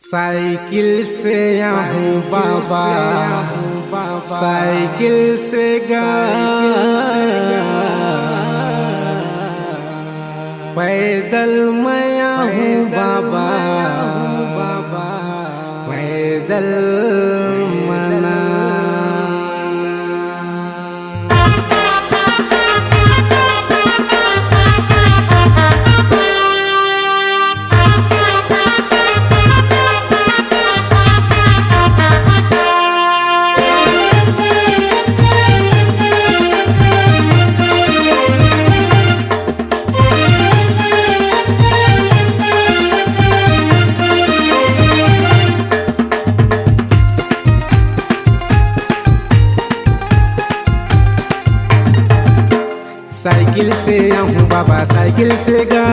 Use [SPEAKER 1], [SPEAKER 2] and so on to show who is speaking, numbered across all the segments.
[SPEAKER 1] Cycle से आहूँ बाबा, cycle से पैदल मैं आहूँ बाबा, पैदल मना। साइकिल से आहूँ बाबा, साइकिल से गा,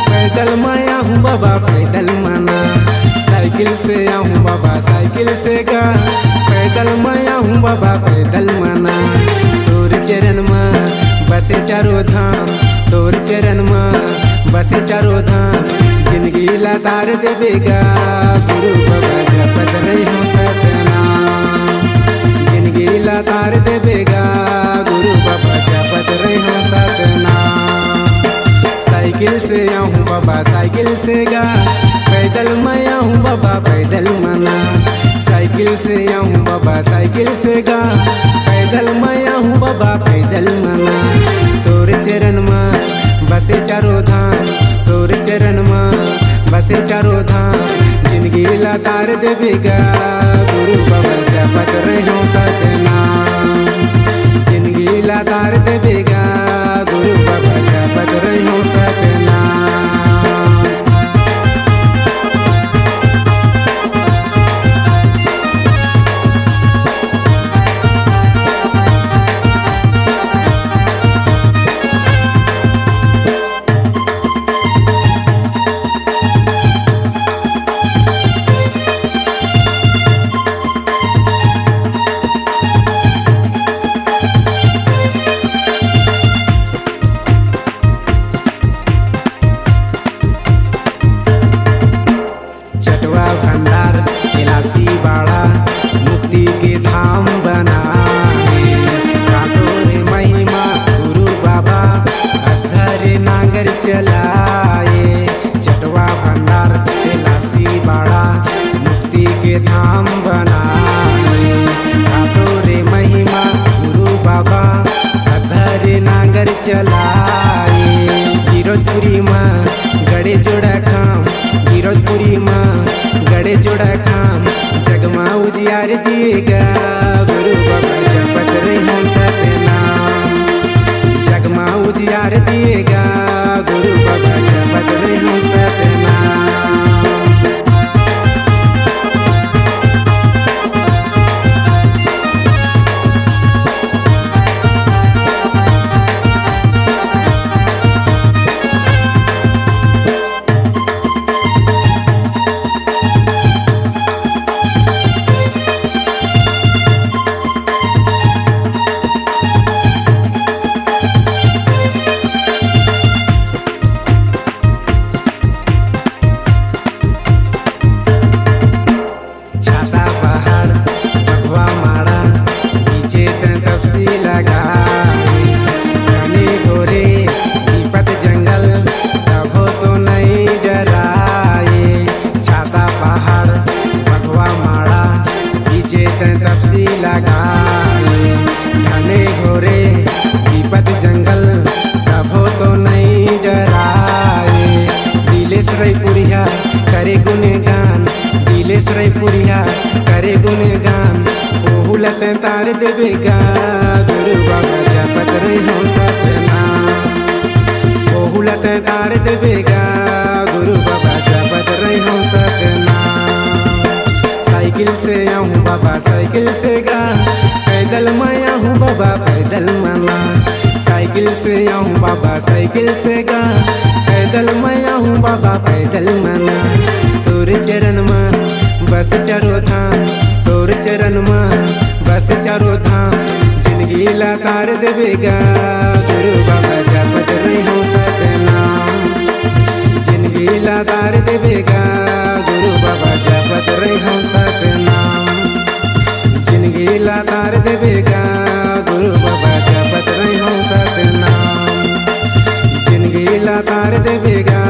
[SPEAKER 1] पैदल मैं आहूँ बाबा, पैदल मना। साइकिल से आहूँ बाबा, साइकिल से गा, पैदल मैं आहूँ बाबा, पैदल मना। तोर चरण में बसे चारों धाम, तोर चरण में बसे चारों धाम। जिंदगी लतार देवेगा गुरु बाबा, जपत रही हूँ सतनाम। जिंदगी लतार देवेगा गुरु बाबा, जपत रही हूँ सतनाम। साइकिल से आहूँ बाबा, साइकिल से गा, पैदल मैं आहूँ बाबा, पैदल मना। साइकिल से आहूँ बाबा, साइकिल से गा, पैदल मैं आहूँ बाबा, पैदल मना। तोर चरण में बसे चारों धाम, तोर चरण में बसे चारों धाम। जिंदगी लतार देवेगा गुरु बाबा, जपत रही हूँ सतनाम। जिंदगी लतार देवेगा गुरु बाबा, जपत रही हूँ सतनाम। चटवा भंडार कैलाशी बाड़ा, मुक्ति के धाम बनाए। कातोर महिमा गुरु बाबा, अधर नांगर चलाए। चटवा भंडार कैलाशी बाड़ा, मुक्ति के धाम बनाए। कातोर महिमा गुरु बाबा, अधर नांगर चलाए। गिरधपुरी माँ गड़े जोड़ा खाम, गिरधपुरी माँ गड़े जोड़ा खाम। जगमा उजियार दिएगा गुरु बाबा, जपत रही हूँ सतनाम। जगमा उजियार दिएगा गुरु बाबा, जपत रही हूँ सतनाम। तपसी लगाए घने घोरे विपत जंगल, तभो तो नहीं डराए। दिलेश रैपुरिया करे गुणगान, दिलेश रैपुरिया करे गुणगान। ओहुलत तार देवेगा गुरु बाबा, जपत रही हूँ सतनाम। ओहुलत तार देवेगा गुरु बाबा, जपत रही हूँ सतनाम। साइकिल से आहूँ बाबा, साइकिल से गा, पैदल मैं आहूँ बाबा, पैदल मना। साइकिल से आहूँ बाबा, साइकिल से गा, पैदल मैं आहूँ बाबा, पैदल मना। तोर चरण में बस चारों धाम, तोर चरण में बस चारों धाम। जिंदगी लतार देवेगा गुरु बाबा, जपत रही हूँ सतनाम। जिंदगी लतार देवेगा गुरु बाबा, जपत ला तार देवेगा गुरु बाबा जपत रही हूँ सतनाम। जिंदगी ला तार देवेगा